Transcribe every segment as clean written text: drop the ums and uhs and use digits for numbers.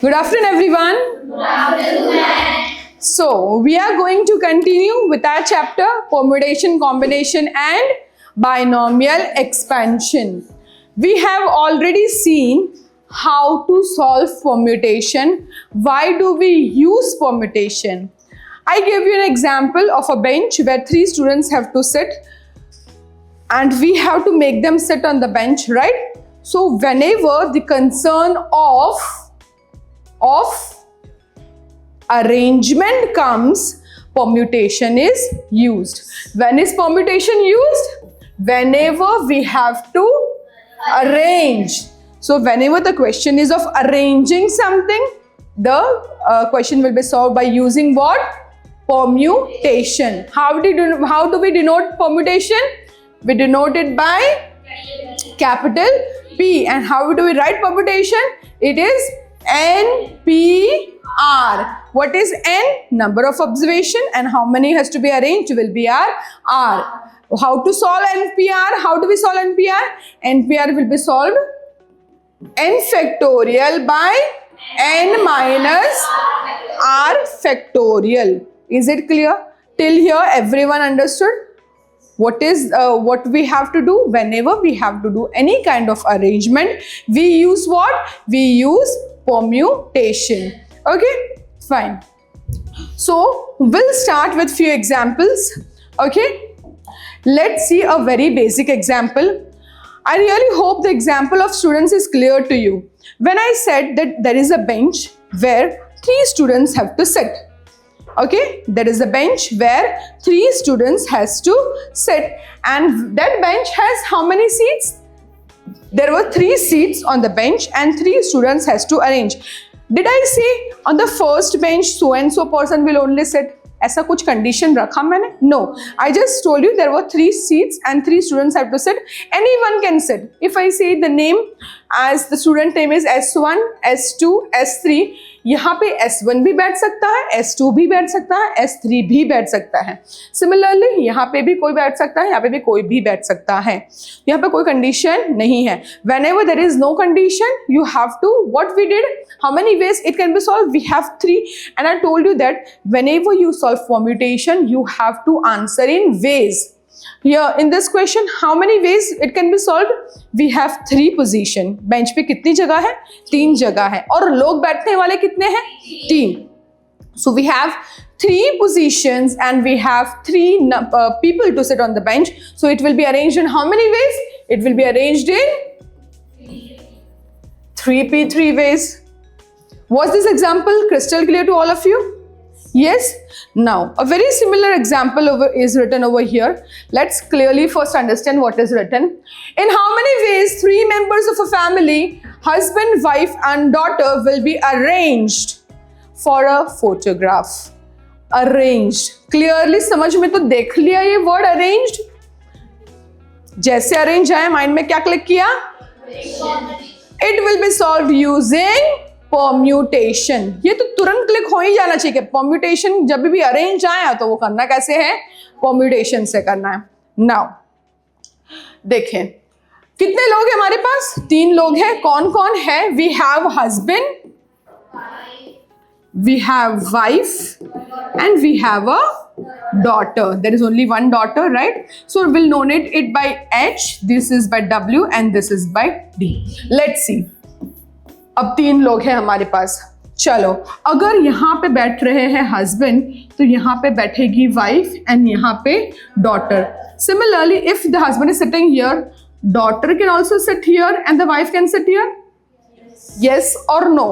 Good afternoon, everyone. Good afternoon. So, we are going to continue with our chapter permutation, combination, and binomial expansion. We have already seen how to solve permutation. Why do we use permutation? I gave you an example of a bench where 3 students have to sit, and we have to make them sit on the bench, right? So, whenever the concern of arrangement comes, permutation is used. When is permutation used? Whenever we have to arrange. So whenever the question is of arranging something, the question will be solved by using what? Permutation. How do we denote permutation? We denote it by capital P. And how do we write permutation? It is NPR. What is N? Number of observation, and how many has to be arranged will be our R. How to solve NPR? How do we solve NPR? NPR will be solved N factorial by N minus R factorial. Is it clear? Till here everyone understood? What we have to do whenever we have to do any kind of arrangement? We use what? We use permutation. Okay, fine. So we'll start with few examples. Okay, let's see a very basic example. I really hope the example of students is clear to you. When I said that there is a bench where 3 students have to sit. Okay, there is a bench where 3 students has to sit, and that bench has how many seats? There were 3 seats on the bench and 3 students has to arrange. Did I say on the first bench so and so person will only sit? ऐसा कुछ condition रखा मैंने? No. I just told you there were 3 seats and 3 students have to sit. Anyone can sit. If I say the name as the student name is S1, S2, S3, यहाँ पे S1 भी बैठ सकता है, S2 भी बैठ सकता है, S3 भी बैठ सकता है. Similarly, यहाँ पे भी कोई बैठ सकता है, यहाँ पे भी कोई भी बैठ सकता है. यहाँ पे कोई condition नहीं है. Whenever there is no condition, you have to, what we did, how many ways it can be solved? We have 3, and I told you that whenever you solve permutation, you have to answer in ways. Here in this question, how many ways it can be solved? We have 3 position. Bench पे कितनी जगह है? 3 जगह है. और लोग बैठने वाले कितने हैं? 3. So we have 3 positions and we have 3 people to sit on the bench. So it will be arranged in how many ways? It will be arranged in 3p3 ways. Was this example crystal clear to all of you? Yes. Now, a very similar example is written over here. Let's clearly first understand what is written. In how many ways 3 members of a family, husband, wife and daughter will be arranged for a photograph? Arranged. Clearly समझ में तो देख लिया ये word arranged? जैसे arrange आया mind में क्या click किया? It will be solved using permutation. ये तो तुरंत क्लिक हो ही जाना चाहिए. permutation जब भी अरेंज आया तो वो करना कैसे है? permutation से करना है. Now देखें कितने लोग हैं हमारे पास? 3 लोग हैं. कौन कौन है? We have husband, we have wife and we have a daughter. There is only one daughter, right? So we'll denote it by H, this is by W and this is by D. Let's see. अब 3 लोग हैं हमारे पास. चलो, अगर यहाँ पे बैठ रहे हैं हस्बैंड तो यहाँ पे बैठेगी वाइफ एंड यहाँ पे daughter. Similarly if the husband is sitting here, daughter can also sit here and the wife can sit here. Yes और नो?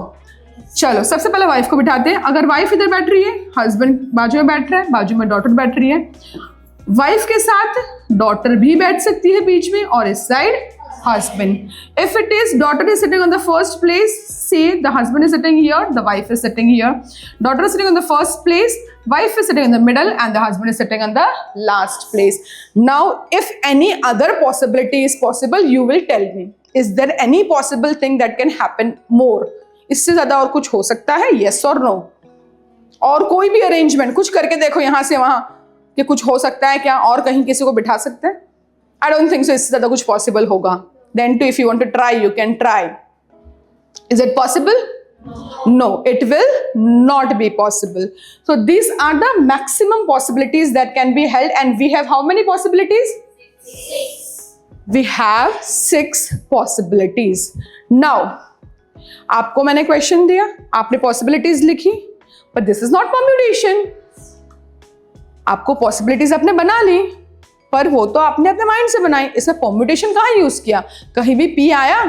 चलो सबसे पहले वाइफ को बिठाते हैं. अगर वाइफ इधर बैठ रही है, हस्बैंड बाजू में बैठ रहा है, बाजू में डॉटर बैठ रही है. वाइफ के साथ डॉटर भी बैठ सकती है बीच में, और इस side husband. If it is daughter is sitting on the first place, say the husband is sitting here, the wife is sitting here. Daughter is sitting on the first place, wife is sitting in the middle and the husband is sitting on the last place. Now if any other possibility is possible, you will tell me. Is there any possible thing that can happen more? इससे ज़्यादा और कुछ हो सकता है? Yes or no? और कोई भी arrangement कुछ करके देखो यहाँ से वहाँ कि कुछ हो सकता है क्या, और कहीं किसी को बिठा सकते हैं? I don't think so. इससे ज़्यादा कुछ possible होगा. Then too, if you want to try, you can try. Is it possible? No, it will not be possible. So these are the maximum possibilities that can be held, and we have how many possibilities? 6. We have 6 possibilities. Now, आपको मैंने question दिया, आपने possibilities लिखी, but this is not permutation. आपको possibilities आपने बना ली, पर वो तो आपने अपने माइंड से बनाई. इसमें परम्यूटेशन कहाँ यूज किया? कहीं भी P आया?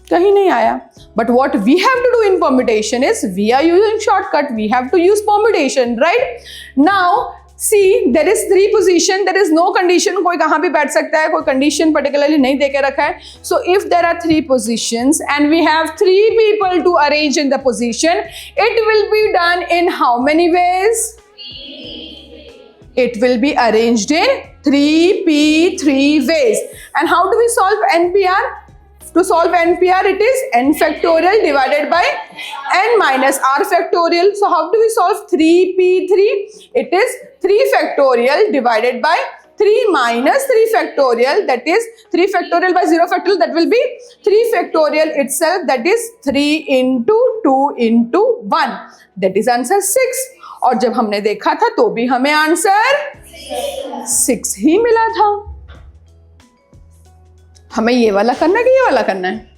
कहीं नहीं आया. But what we have to do in permutation is we are using shortcut. We have to use permutation, right? Now, see, there is 3 position. There is no condition. कोई कहाँ भी बैठ सकता है, कोई condition particularly नहीं देके रखा है. So if there are 3 positions and we have 3 people to arrange in the position, it will be done in how many ways? It will be arranged in 3p3 ways. And how do we solve NPR? To solve NPR, it is n factorial divided by n minus r factorial. So how do we solve 3p3? It is 3 factorial divided by 3 minus 3 factorial, that is 3 factorial by 0 factorial, that will be 3 factorial itself, that is 3 into 2 into 1. That is answer 6. और जब हमने देखा था तो भी हमें answer 6 ही मिला था. हमें ये वाला करना है कि ये वाला करना है?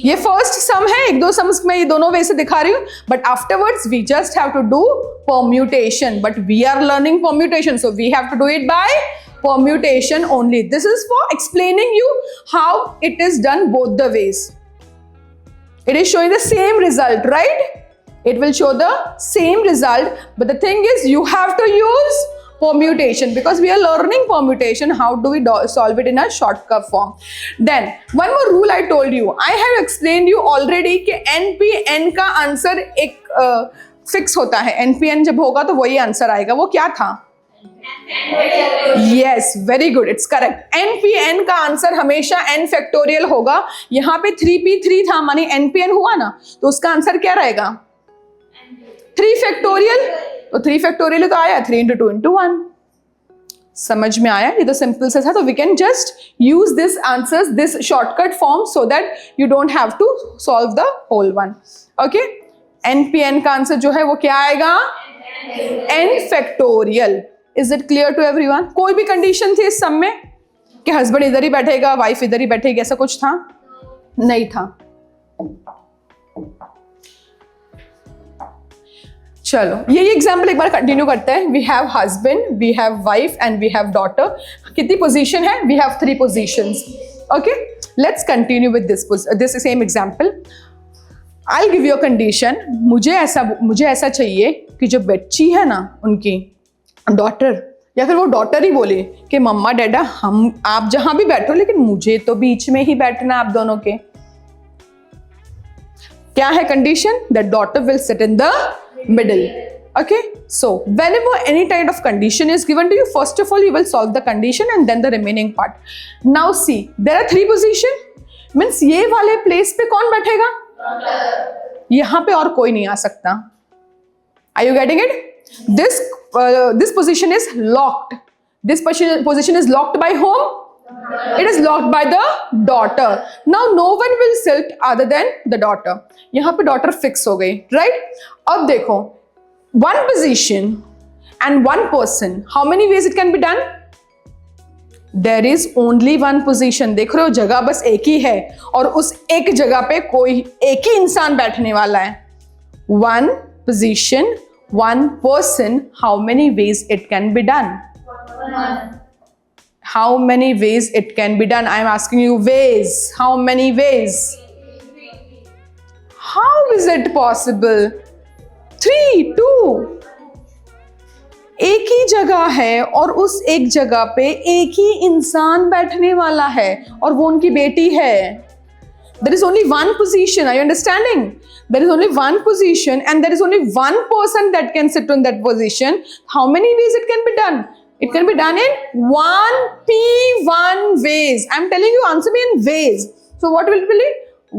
ये फर्स्ट सम है, 1-2 सम्स में ये दोनों वे से दिखा रही हूँ, but afterwards we just have to do permutation. But we are learning permutation, so we have to do it by permutation only. This is for explaining you how it is done both the ways. It is showing the same result, right? It will show the same result, but the thing is you have to use permutation because we are learning permutation. How do we solve it in a shortcut form? Then one more rule I told you. I have explained you already कि NPN का answer एक fix होता है. NPN जब होगा तो वही answer आएगा. वो क्या था? Yes, very good. It's correct. NPN का आंसर हमेशा n फैक्टोरियल होगा. यहाँ पे 3p3 था, मानी NPN हुआ ना, तो उसका आंसर क्या रहेगा? 3 फैक्टोरियल. तो 3 फैक्टोरियल तो आया 3 into 2 into 1. समझ में आया? ये तो सिंपल से था. तो we can just use this answers, this shortcut form, so that you don't have to solve the whole one. Okay, NPN का आंसर जो है वो क्या आएगा? n factorial. Is it clear to everyone? कोई भी कंडीशन थी इस सम में कि हस्बैंड इधर ही बैठेगा, वाइफ इधर ही बैठेगी, ऐसा कुछ था? नहीं था. चलो ये एग्जाम्पल एक बार कंटिन्यू करते हैं. We have husband, we have wife and we have daughter. कितनी पोजीशन है? We have 3 positions. Okay, let's continue with this same example. I will give you a condition. मुझे ऐसा चाहिए कि जो बच्ची है ना, उनकी डॉटर, या फिर वो डॉटर ही बोले कि मम्मा डैडा आप जहां भी बैठो, लेकिन मुझे तो बीच में ही बैठना आप दोनों के. क्या है condition? That daughter will sit in the middle. Okay, so whenever any kind of condition is given to you, first of all you will solve the condition and then the remaining part. Now see, there are 3 position, means ये वाले place पे कौन बैठेगा? यहाँ पे और कोई नहीं आ सकता. Are you getting it? This position is locked. This position is locked by whom? It is locked by the daughter. Now no one will sit other than the daughter. यहाँ पे daughter fix हो गई, right? अब देखो, one position and one person, how many ways it can be done? There is only one position. देख रहे हो, जगह बस एक ही है और उस एक जगह पे कोई एक ही इंसान बैठने वाला है. One position, one person. How many ways it can be done? How many ways it can be done? I am asking you ways. How many ways? How is it possible? 3, 2. एक ही जगह है और उस एक जगह पे एक ही इंसान बैठने वाला है और वो उनकी बेटी है. There is only one position. Are you understanding? There is only one position and there is only one person that can sit on that position. How many ways it can be done? It can be done in 1p1 ways. I am telling you, answer me in ways. So what will it be?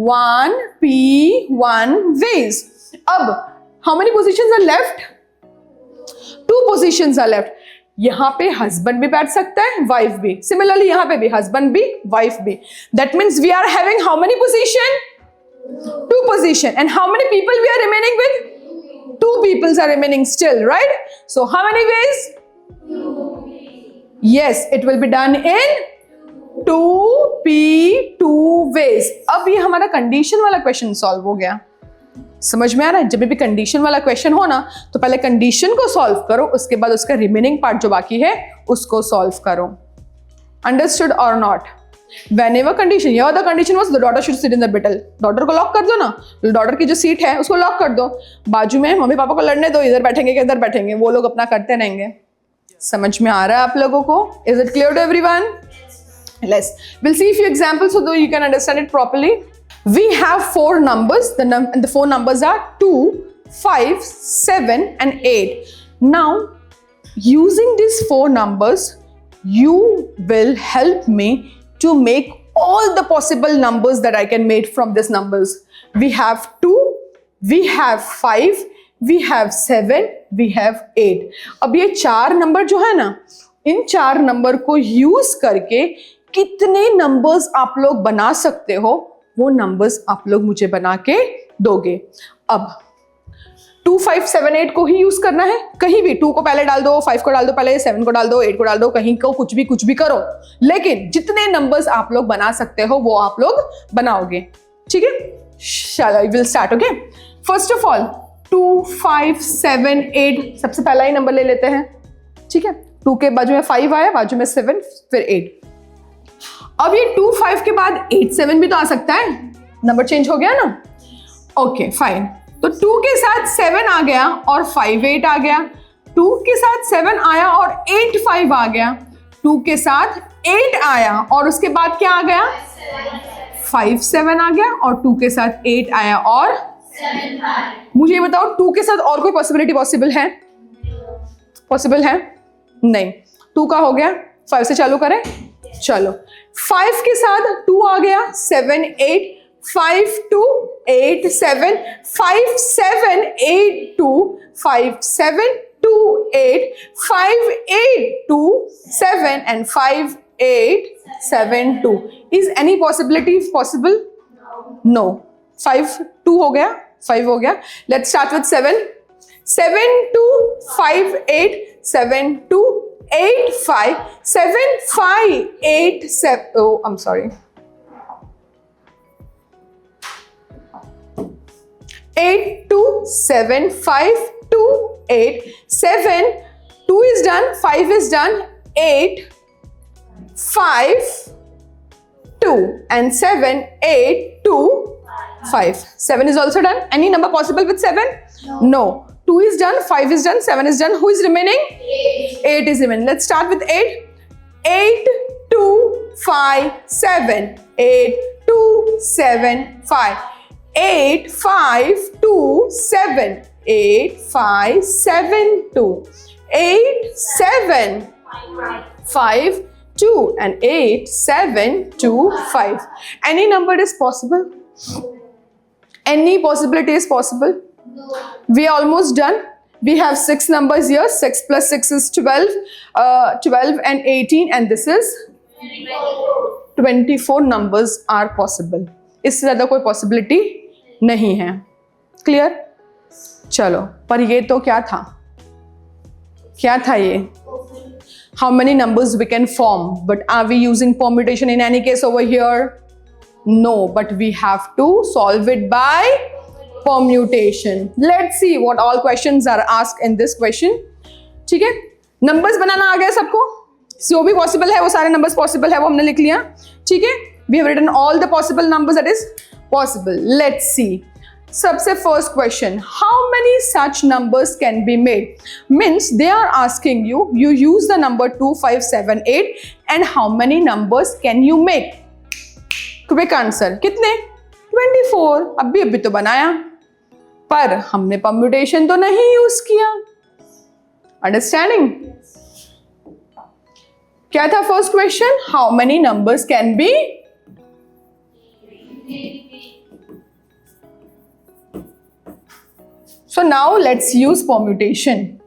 1p1 ways. अब how many positions are left? 2 positions are left. यहाँ पे husband भी बैठ सकता है, wife भी. Similarly यहाँ पे भी husband भी, wife भी. That means we are having how many position? Two position. And how many people we are remaining with? Two peoples are remaining still, right? So how many ways? Yes, it will be done in 2p 2 ways. अब ये हमारा condition वाला question solve हो गया. समझ में आ रहा है? जब भी कंडीशन वाला क्वेश्चन हो ना, तो पहले कंडीशन को सॉल्व करो, उसके बाद उसका रिमेनिंग पार्ट जो बाकी है उसको सॉल्व करो. अंडरस्टूड और not? Whenever condition, here the condition was the daughter should sit in the middle. Daughter को लॉक कर दो ना, daughter की जो सीट है उसको लॉक कर दो. बाजू में मम्मी पापा को लड़ने दो, इधर बैठेंगे कि इधर बैठेंगे, वो लोग अपना करते रहेंगे. समझ में आ रहा है आप लोगों को? Is it clear to everyone? We'll see a few examples so that you can understand it properly. We have four numbers. The four numbers are 2, 5, 7 and 8. Now, using these four numbers, you will help me to make all the possible numbers that I can make from these numbers. We have 2, we have 5, we have 7, we have 8. अब ये चार number जो है ना, इन चार number को use करके कितने नंबर्स आप लोग बना सकते हो, वो नंबर्स आप लोग मुझे बना के दोगे. अब 2, 5, 7, 8 को ही यूज करना है. कहीं भी 2 को पहले डाल दो, 5 को डाल दो पहले, 7 को डाल दो, 8 को डाल दो, कहीं को कुछ भी करो, लेकिन जितने नंबर्स आप लोग बना सकते हो वो आप लोग बनाओगे. ठीक है? चलो, will start. Okay, first of all 2, 5, 7, 8 सबसे पहला ही नंबर ले लेते हैं. ठीक है? 2 के बाजू में 5 आया, बाजू में 7, फिर 8. अब ये 2, 5 के बाद 8, 7 भी तो आ सकता है. नंबर चेंज हो गया ना? Okay, fine. तो 2 के साथ 7 आ गया और 5, 8 आ गया. 2 के साथ 7 आया और 8, 5 आ गया. 2 के साथ 8 आया और उसके बाद क्या आ गया? 5, 7 आ गया. और 2 के साथ 8 आया और 7, 5. मुझे ये बताओ, 2 के साथ और कोई पॉसिबिलिटी पॉसिबल है? पॉसिबल है? नहीं. 2 का हो गया. 5 से चालू करें. चलो, 5 के साथ 2 आ गया, 7, 8, 5, 2, 8, 7, 5, 7, 8, 2, 5, 7, 2, 8, 5, 8, 2, 7 and 5, 8, 7, 2. Is any possibility possible? No. 5, 2 हो गया, 5 हो gaya. Let's start with 7. 7, 2, 5, 8, 7, 2, 8, 5, 7, 5, 8, 7. Oh, I'm sorry. 8, 2, 7, 5, 2, 8, 7, 2 is done, 5 is done, 8, 5, 2 and 7, 8, 2, 5. 7 is also done. Any number possible with 7? No. 2 is done, 5 is done, 7 is done. Who is remaining? 8 is remaining. Let's start with 8. 8, 2, 5, 7, 8, 2, 7, 5. 8, 5, 2, 7, 8, 5, 7, 2, 8, 7, 5, 2 and 8, 7, 2, 5. Any number is possible? Any possibility is possible? No. We are almost done. We have 6 numbers here. 6 plus 6 is 12. 12 and 18 and this is 24 numbers are possible. इससे ज़्यादा कोई possibility नहीं है. Clear? चलो, पर ये तो क्या था? क्या था ये? How many numbers we can form? But are we using permutation in any case over here? No, but we have to solve it by permutation. Let's see what all questions are asked in this question. ठीक है? Numbers बनाना आ गया सबको? जो भी possible है वो सारे numbers possible है वो हमने लिख लिया. ठीक है? We have written all the possible numbers that is possible. Let's see. सबसे first question, how many such numbers can be made? Means they are asking you, you use the number 2, 5, 7, 8 and how many numbers can you make? Quick answer. कितने? 24. अभी तो बनाया, पर हमने permutation तो नहीं use किया. Understanding? क्या था first question? How many numbers can be? So now let's use permutation.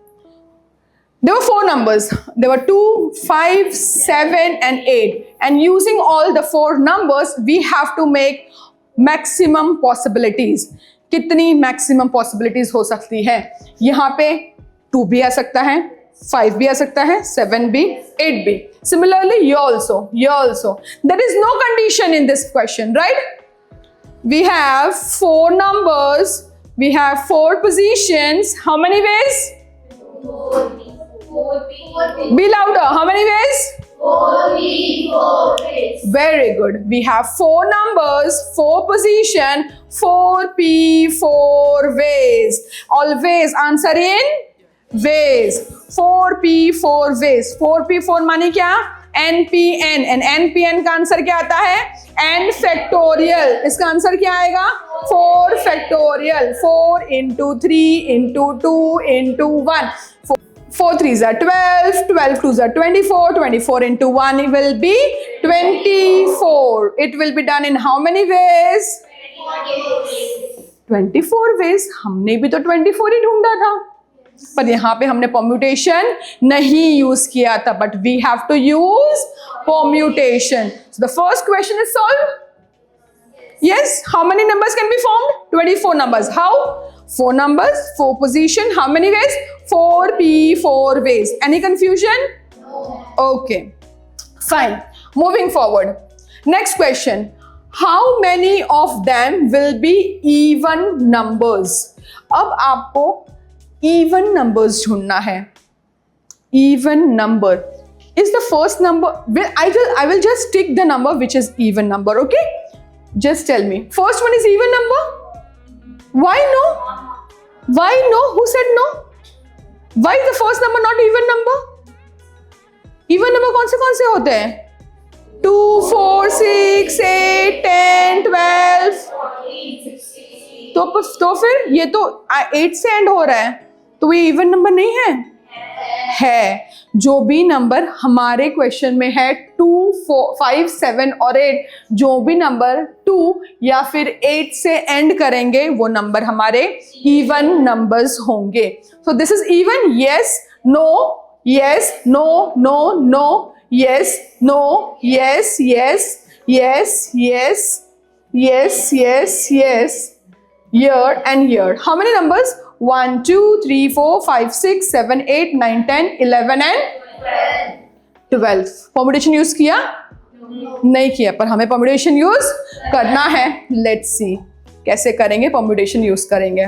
There were 4 numbers. There were 2, 5, 7 and 8. And using all the 4 numbers, we have to make maximum possibilities, कितनी maximum possibilities हो सकती है? यहाँ पे 2 भी आ सकता है, 5 भी आ सकता है, 7 भी, 8 भी. Similarly, here also. There is no condition in this question, right? We have 4 numbers, we have 4 positions. How many ways? 4. Be louder. How many ways? 4 ways. Very good. We have 4 numbers, 4 position, 4p, 4 ways. Always answer in ways. 4p, 4 ways. 4p, 4 माने क्या? npn. and npn का answer क्या आता है? n factorial. इसका answer क्या आएगा? 4 factorial. 4 into 3 into 2 into 1. 4 3s are 12, 12 2s are 24, 24 into 1 it will be 24. It will be done in how many ways? 24 ways. हमने भी तो 24 ही ढूंढा था, पर यहाँ पे हमने परम्यूटेशन नहीं यूज किया था, but we have to use permutation. So the first question is solved. Yes. How many numbers can be formed? 24 numbers. How? 4 numbers, 4 position. How many ways? 4p, 4 ways. Any confusion? No. Okay. Fine. Moving forward. Next question. How many of them will be even numbers? अब आपको even numbers ढूंढना है. Even number is the first number. I will just take the number which is even number. Okay. Just tell me. First one is even number. Why no? Why no? Who said no? Why is the first number not even number? Even number कौन से होते हैं? 2, 4, 6, 8, 10, 12. 14, 16. तो फिर ये तो 8 से and हो रहा है, तो ये इवन नंबर नहीं है? है. जो भी नंबर हमारे क्वेश्चन में है 2, 4, 5, 7 और 8, जो भी नंबर 2 या फिर 8 से एंड करेंगे वो नंबर हमारे इवन नंबर्स होंगे. So this is even. Yes, no, yes, no, no, no, yes, no, yes, yes, yes, yes, yes, yes, yes, here and here. How many numbers? 1, 2, 3, 4, 5, 6, 7, 8, 9, 10, 11 and 12. Permutation use किया? नहीं किया, पर हमें permutation use करना है. Let's see कैसे करेंगे. Permutation use करेंगे.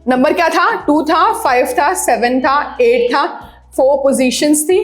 नंबर क्या था? 2 था, 5 था, 7 था, 8 था. 4 पोजीशंस थी,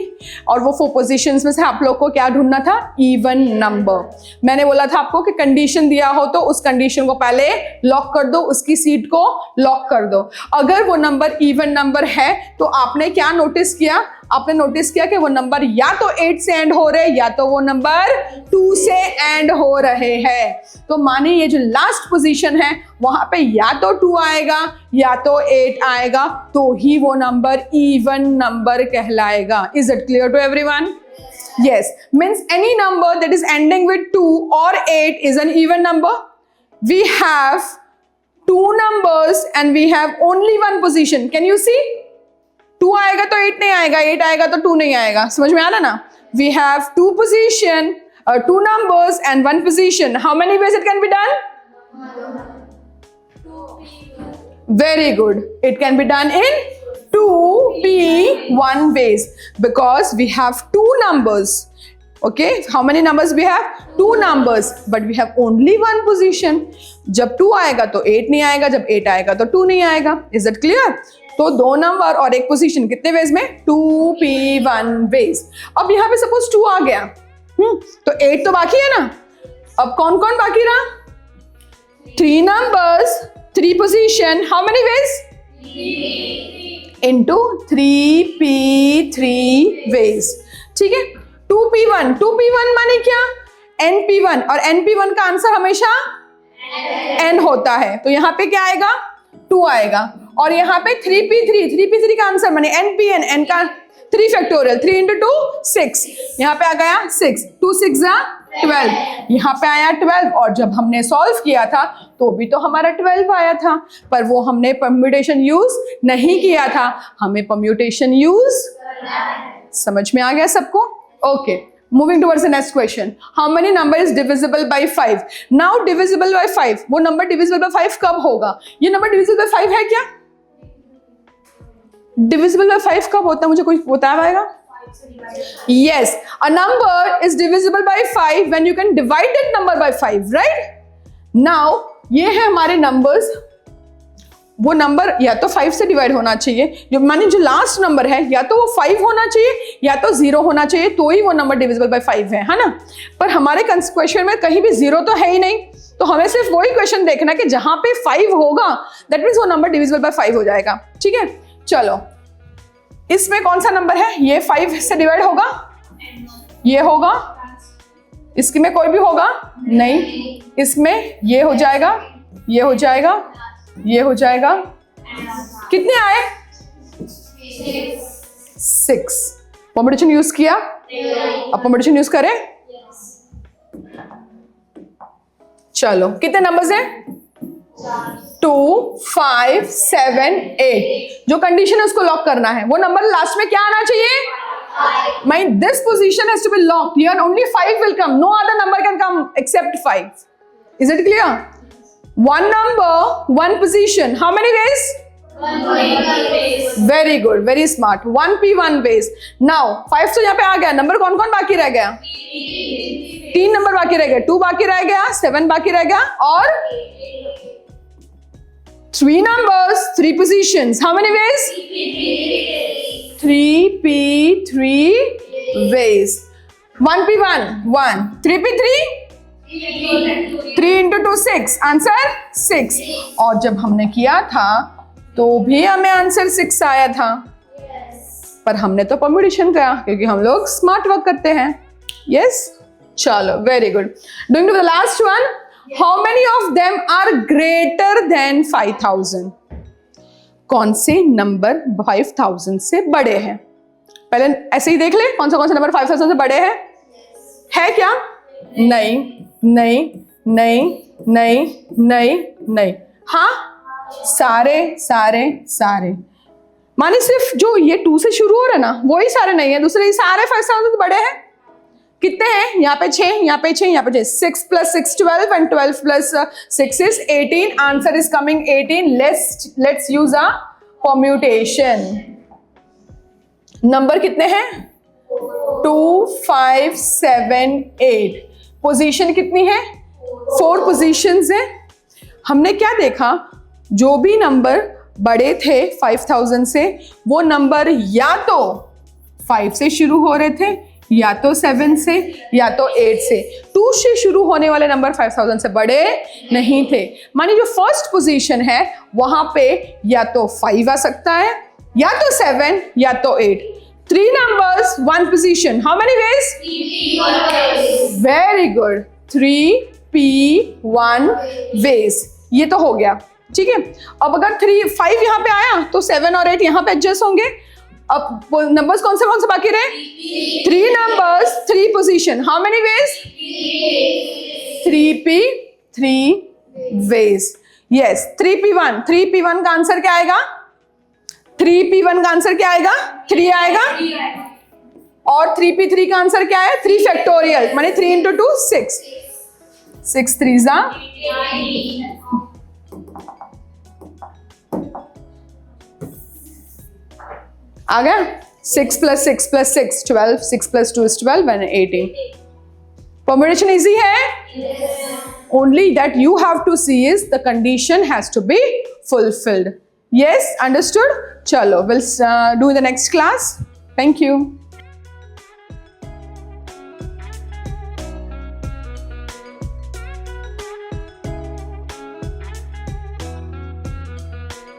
और वो 4 पोजीशंस में से आप लोग को क्या ढूंढना था? Even number. मैंने बोला था आपको कि कंडीशन दिया हो तो उस कंडीशन को पहले लॉक कर दो, उसकी सीट को लॉक कर दो. अगर वो नंबर इवन नंबर है तो आपने क्या नोटिस किया? आपने नोटिस किया कि वो नंबर या तो 8 से एंड हो रहे या तो वो नंबर 2 से एंड हो रहे हैं. तो माने ये जो लास्ट पोजीशन है वहां पे या तो 2 आएगा या तो 8 आएगा, तो ही वो नंबर इवन नंबर कहलाएगा. Is it clear to everyone? Yes. Means any number that is ending with 2 or 8 is an even number. We have 2 numbers and we have only one position. Can you see? 2 आएगा तो 8 नहीं आएगा, 8 आएगा तो 2 नहीं आएगा. समझ में आ रहा ना? We have 2 position, 2 numbers and 1 position. How many ways it can be done? 2p. Very good. It can be done in 2p1 ways because we have 2 numbers. Okay, how many numbers we have? 2 numbers, but we have only 1 position. जब 2 आएगा तो 8 नहीं आएगा, जब 8 आएगा तो 2 नहीं आएगा. Is it clear? तो 2 नंबर और 1 पोजीशन कितने वेज में? 2p1 veg. अब यहाँ पे सपोज 2 आ गया, तो 8 तो बाकी है ना. अब कौन कौन बाकी रहा? 3 numbers, 3 position. How many ways? 3. Into 3p3 ways. ठीक है. 2p1 माने क्या? np1, और np1 का आंसर हमेशा n होता है, तो यहाँ पे क्या आएगा? 2 आएगा. और यहाँ पे 3p3 का आंसर माने npn, n का 3 फैक्टोरियल, 3 into 2 6. यहाँ पे आ गया 6, 2 6 12. यहाँ पे आया 12, और जब हमने सॉल्व किया था तो भी तो हमारा 12 आया था, पर वो हमने परम्यूटेशन यूज नहीं किया था. हमें परम्यूटेशन यूज, समझ में आ गया सबको? Okay, Moving towards the next question. How many number is divisible by 5? Now divisible by 5. वो number divisible by 5 कब होगा? ये number divisible by 5 है क्या? Divisible by 5 कब होता है? मुझे कोई बता पाएगा? Yes, a number is divisible by 5 when you can divide that number by 5, right? Now ये है हमारे numbers. वो नंबर या तो 5 से डिवाइड होना चाहिए, जो माने जो लास्ट नंबर है या तो वो 5 होना चाहिए या तो 0 होना चाहिए, तो ही वो नंबर डिविजिबल बाय 5 है ना। पर हमारे क्वेश्चन में कहीं भी 0 तो है ही नहीं, तो हमें सिर्फ वही क्वेश्चन देखना कि जहां पे 5 होगा दैट मीन्स वो नंबर डिविजिबल बाय 5 हो जाएगा। ठीक है, चलो इसमें कौन सा नंबर है? ये 5 से डिवाइड होगा, ये होगा, इसमें कोई भी होगा नहीं, इसमें ये हो जाएगा, ये हो जाएगा, ये हो जाएगा। कितने आए? 6। परम्यूटेशन यूज किया, अब परम्यूटेशन यूज करें। चलो कितने नंबर्स हैं? 2, 5, 7, 8। जो कंडीशन है उसको लॉक करना है। वो नंबर लास्ट में क्या आना चाहिए? My this position has to be locked. Here only 5 will come. No other number can come except 5. Is it clear? One number, one position. How many ways? 1 ways. Very good, very smart. 1p 1 ways. Now 5 तो यहाँ पे आ गया। Number कौन कौन बाकी रह गया? 3 number बाकी रह गए। 2 बाकी रह गया, 7 बाकी रह गया और 3 numbers, 3 positions. How many ways? 3p 3 ways. 1p 1 1. 3p 3 3 into 2 6. Answer 6। और जब हमने किया था तो भी हमें आंसर 6 आया था, पर हमने तो परम्यूटेशन किया क्योंकि हम लोग स्मार्ट वर्क करते हैं। यस, चलो very good. Doing to the last one. How many of them are greater than 5000? कौन से नंबर 5000 से बड़े हैं? पहले ऐसे ही देख ले कौन सा नंबर 5000 से बड़े हैं। है क्या? नहीं नहीं नहीं नहीं नहीं नहीं। हाँ, सारे सारे सारे, माने सिर्फ जो ये 2 से शुरू हो रहा है ना वही सारे नहीं है, दूसरे सारे 5000 से बड़े हैं। कितने हैं? यहाँ पे 6, यहाँ पे 6, यहाँ पे 6। 6 + 6 12 and 12 + 6 is 18. Answer is coming 18. Let's use a permutation. Number कितने हैं? 2, 5, 7, 8। पोजीशन कितनी है? 4 पोजीशंस है। हमने क्या देखा? जो भी नंबर बड़े थे 5000 से, वो नंबर या तो 5 से शुरू हो रहे थे, या तो 7 से, या तो 8 से। 2 से शुरू होने वाले नंबर 5000 से बड़े नहीं थे। मानिए जो फर्स्ट पोजीशन है वहां पे या तो 5 आ सकता है, या तो 7, या तो 8। 3 numbers, 1 position. How many ways? 3p 1 ways. Very good. 3p 1 ways. ये तो हो गया। ठीक है, अब अगर 5 यहाँ पे आया तो 7 और 8 यहाँ पे एडजस्ट होंगे। अब नंबर्स कौन से बाकी रहे? 3 numbers, 3 position. How many ways? 3p 3 ways. Yes, 3p1. 3p1 का आंसर क्या आएगा? 3p1 का आंसर क्या आएगा? 3 आएगा। और 3p3 का आंसर क्या है? 3 फैक्टोरियल, माने 3 into 2 6। 6 3s आ गया। 6 + 6 + 6 12, 6 + 2 is 12 and 18। Permutation easy है? Only that you have to see is the condition has to be fulfilled. Yes, understood? Chalo, we'll do in the next class. Thank you.